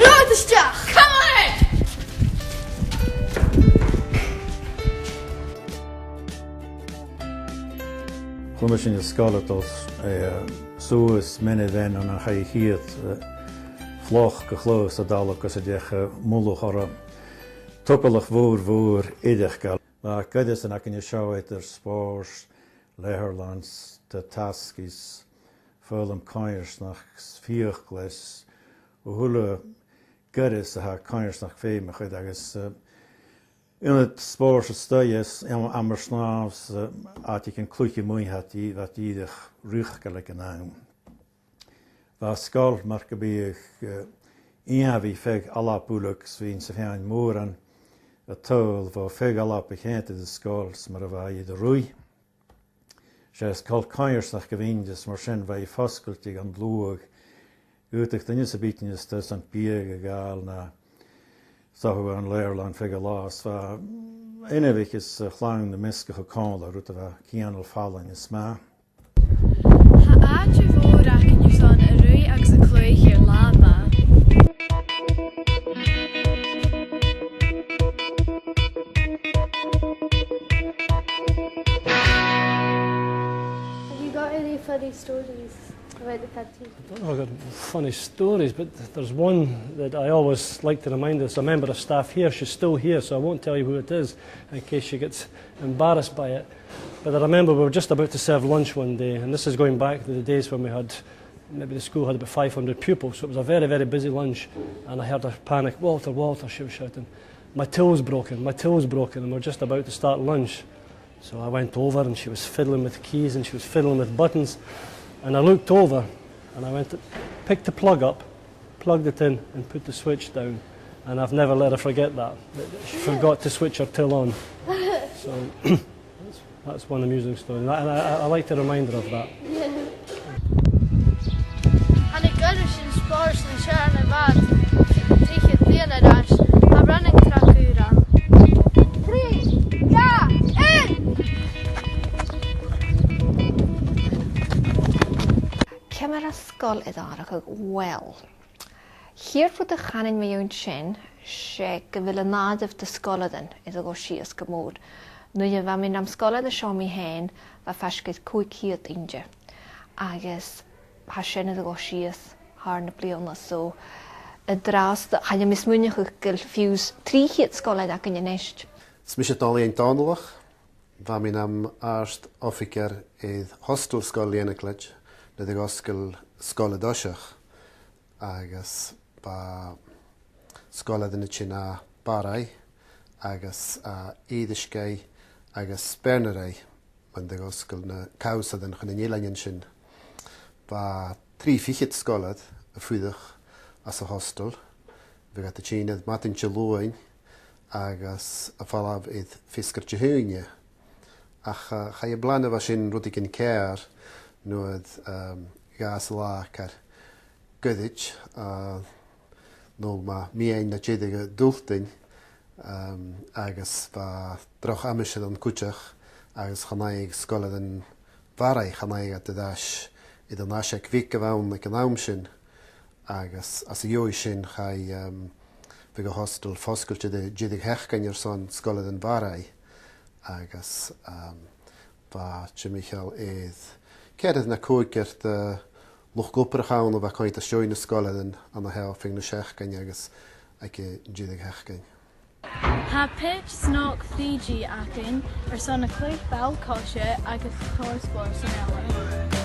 Roodesteach! Come on it! Chuma sin de scoiletas suas mine den an cha hiad floch go chlós a dalachgus a decha múlach ar a tupalach mhór idirch gal. Má gaidas an acin seoid ar spórs, leherlands, de taskis, fölum cairs nach fíoch gles, ó thula gaidas a ha cairs nach féimach chuid agus in het spórs a stuies amar snávs at ik an clúici muoi hat ídach rúchgalig an am. Va scoil mar go bíoch íhaví feg alapúlach svín sa féin mór an a tól va feg alap a chénta de scoils mar a bhaid a rúi. Sé scoil cairs nach go bhíndas mar sin bhaid foscailtig an blúag útach daine sa bítinis tus an bíag a gáil na Sahu an leirlan fig a lás, va inevich is chláin de misca a cála rút a cíanal fálainn is má. Tá áidir mhór acinn ar san a rúi agus a clúich ar láma. Have you got any funny stories about the canteen? I've got funny stories, but there's one that I always like to remind us. A member of staff here, she's still here, so I won't tell you who it is in case she gets embarrassed by it. But I remember we were just about to serve lunch one day, and this is going back to the days when we had, maybe the school had about 500 pupils, so it was a very, very busy lunch, and I heard her panic, "Walter, Walter," she was shouting, my till's broken, and we're just about to start lunch. So I went over, and she was fiddling with keys, and she was fiddling with buttons. And I looked over and I went to pick the plug up, plugged it in and put the switch down. And I've never let her forget that. She forgot to switch her till on. So that's one amusing story. And I like the reminder of that. And ik ga dus in spars en schaar en waard. Tegen het benen daar. Maar running track uur aan. 3, ja, 1! Cemar a scoil idarach ag well. Hier fod a chanin me yw'n sin, sé go bhfuil a nádamh de scoileadan is a go síos go mór. Nu a bha min am scoilead a seo mi héin, bha feiscid cúiciad inge. Agus ha sin is a go síos haar na blionna so. A drás, chaine mis múneach gil fiús tríchiad scoilead ac yn ynist. Smisha dali ein danolach, bha min am arst officer idd hostel scoil Lionacleit, na ag oscail scoile dosach agus ba scoile na sin a barai agus éidiscé agus spernarai man ag oscail na causa den chun nílainn sin. Ba trí fichiid scoilad a fuidach as a hostel, bhí gat a tínad matin telúin agus a fallab iad fiscar tehúine. Ach cha I blana bha sin rud cin céir nuad gas lách ar goidit nó má míon na tíide dúltain agus bha droch amiise an cúteach agus chanáigh scoile an bharaigh chanáigh at dáis I an náise bhíc a bhain ag an am sin agus as a dheoigh sin cha bhí go hostel foscailte de dídig hechcain ar son scoile an bharaigh agus ba Michael iad Cead na cúigart luch gopur chawn o bha coint a sioin na scoileadan an a hel fing na seachcain agus ag dídig hechcain. Tá pitch snog Fiji acin ar son na clúich bell cóise agus cóspóir san eile.